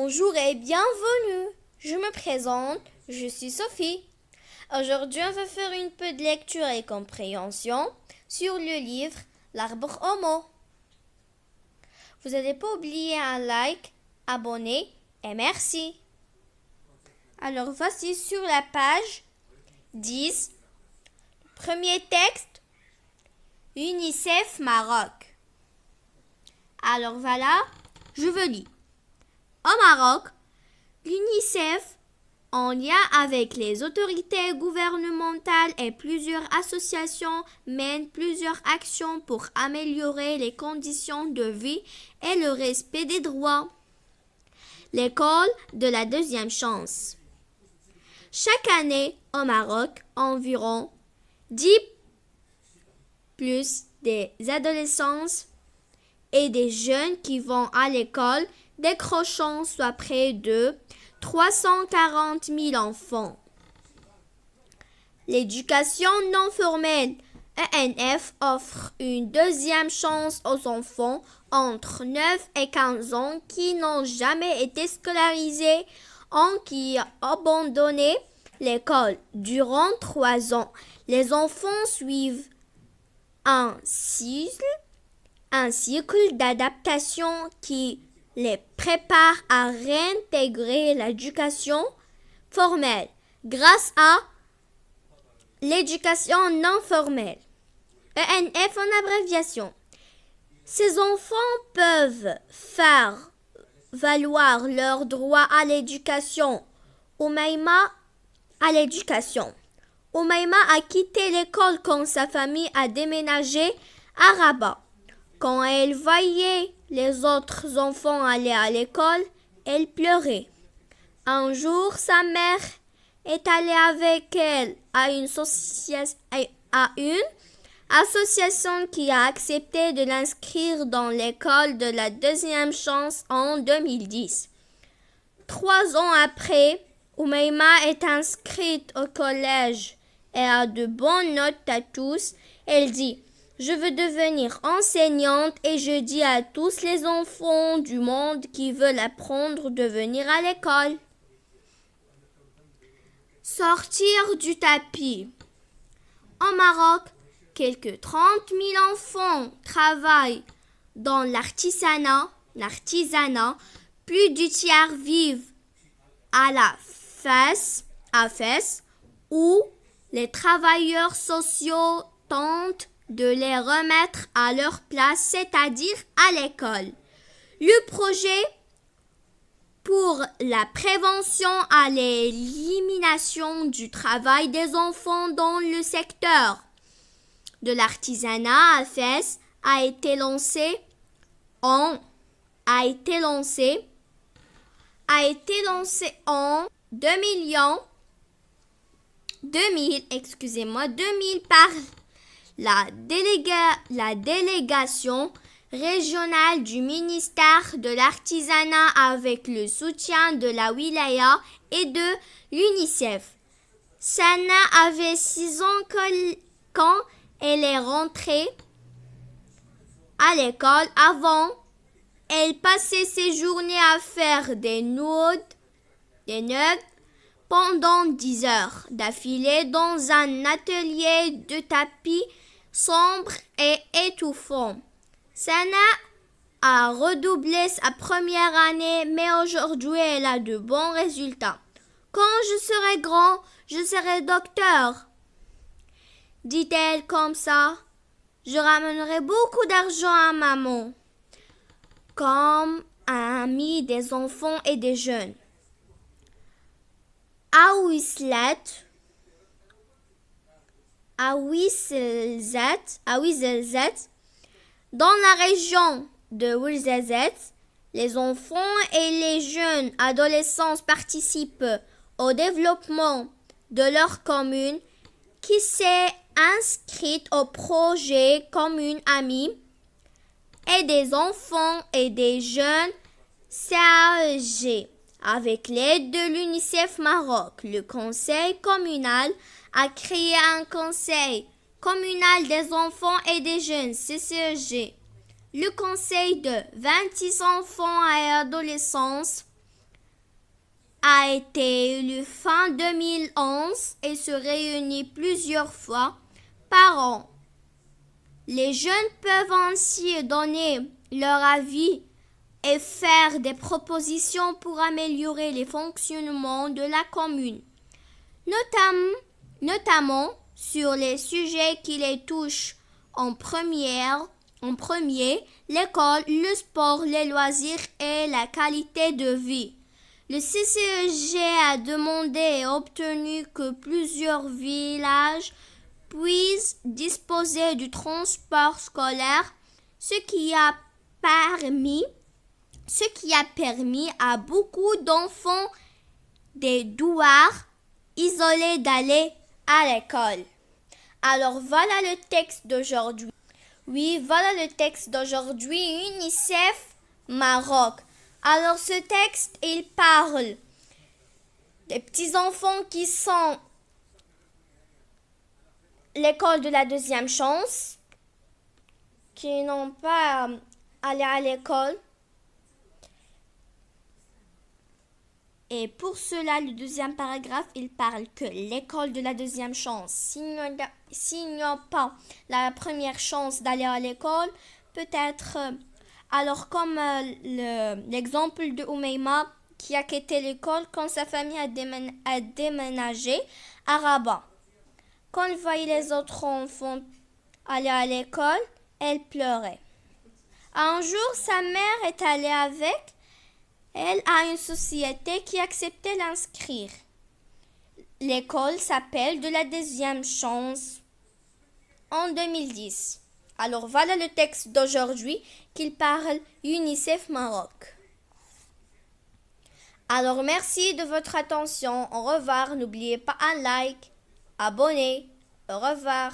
Bonjour et bienvenue. Je me présente, je suis Sophie. Aujourd'hui, on va faire une peu de lecture et compréhension sur le livre L'arbre Homo. Vous n'allez pas oublier un like, abonner et merci. Alors voici sur la page 10, premier texte, UNICEF Maroc. Alors voilà, je veux lire. Au Maroc, l'UNICEF, en lien avec les autorités gouvernementales et plusieurs associations, mène plusieurs actions pour améliorer les conditions de vie et le respect des droits. L'école de la deuxième chance. Chaque année, au Maroc, environ 10 plus des adolescents et des jeunes qui vont à l'école décrochant soit près de 340 000 enfants. L'éducation non formelle ENF offre une deuxième chance aux enfants entre 9 et 15 ans qui n'ont jamais été scolarisés ou qui ont abandonné l'école durant 3 ans. Les enfants suivent un cycle d'adaptation qui les prépare à réintégrer l'éducation formelle grâce à l'éducation non formelle. ENF en abréviation. Ces enfants peuvent faire valoir leur droit à l'éducation. Oumaima a quitté l'école quand sa famille a déménagé à Rabat. Quand elle voyait les autres enfants aller à l'école, elle pleurait. Un jour, sa mère est allée avec elle à une association qui a accepté de l'inscrire dans l'école de la deuxième chance en 2010. 3 ans après, Oumaima est inscrite au collège et a de bonnes notes à tous. Elle dit: je veux devenir enseignante et je dis à tous les enfants du monde qui veulent apprendre de venir à l'école. Sortir du tapis. Au Maroc, quelques 30 000 enfants travaillent dans l'artisanat. Plus du tiers vivent à Fès, où les travailleurs sociaux tentent de les remettre à leur place, c'est-à-dire à l'école. Le projet pour la prévention à l'élimination du travail des enfants dans le secteur de l'artisanat à Fès a été lancé en 2000 par la délégation régionale du ministère de l'Artisanat avec le soutien de la Wilaya et de l'UNICEF. Sana avait 6 ans quand elle est rentrée à l'école. Avant, elle passait ses journées à faire des nœuds pendant 10 heures d'affilée dans un atelier de tapis sombre et étouffant. Sana a redoublé sa première année, mais aujourd'hui elle a de bons résultats. Quand je serai grand, je serai docteur, dit-elle comme ça. Je ramènerai beaucoup d'argent à maman, comme un ami des enfants et des jeunes. À Ouizzazate, dans la région de Ouizzazate, les enfants et les jeunes adolescents participent au développement de leur commune qui s'est inscrite au projet Commune Amie et des enfants et des jeunes CAEG. Avec l'aide de l'UNICEF Maroc, le conseil communal a créé un conseil communal des enfants et des jeunes CCEG. Le conseil de 26 enfants et adolescents a été élu fin 2011 et se réunit plusieurs fois par an. Les jeunes peuvent ainsi donner leur avis et faire des propositions pour améliorer les fonctionnements de la commune, notamment sur les sujets qui les touchent en premier, l'école, le sport, les loisirs et la qualité de vie. Le CCEG a demandé et obtenu que plusieurs villages puissent disposer du transport scolaire, ce qui a permis à beaucoup d'enfants des douars isolés d'aller à l'école. Alors voilà le texte d'aujourd'hui. Oui, voilà le texte d'aujourd'hui, UNICEF Maroc. Alors ce texte, il parle des petits-enfants qui sont l'école de la deuxième chance, qui n'ont pas allé à l'école. Et pour cela, le deuxième paragraphe, il parle que l'école de la deuxième chance, s'il n'y a pas la première chance d'aller à l'école, peut-être, alors comme l'exemple de Oumeima qui a quitté l'école quand sa famille a déménagé à Rabat. Quand elle voyait les autres enfants aller à l'école, elle pleurait. Un jour, sa mère est allée avec elle à une société qui acceptait l'inscrire. L'école s'appelle de la deuxième chance en 2010. Alors voilà le texte d'aujourd'hui qu'il parle UNICEF Maroc. Alors merci de votre attention. Au revoir. N'oubliez pas un like, abonner. Au revoir.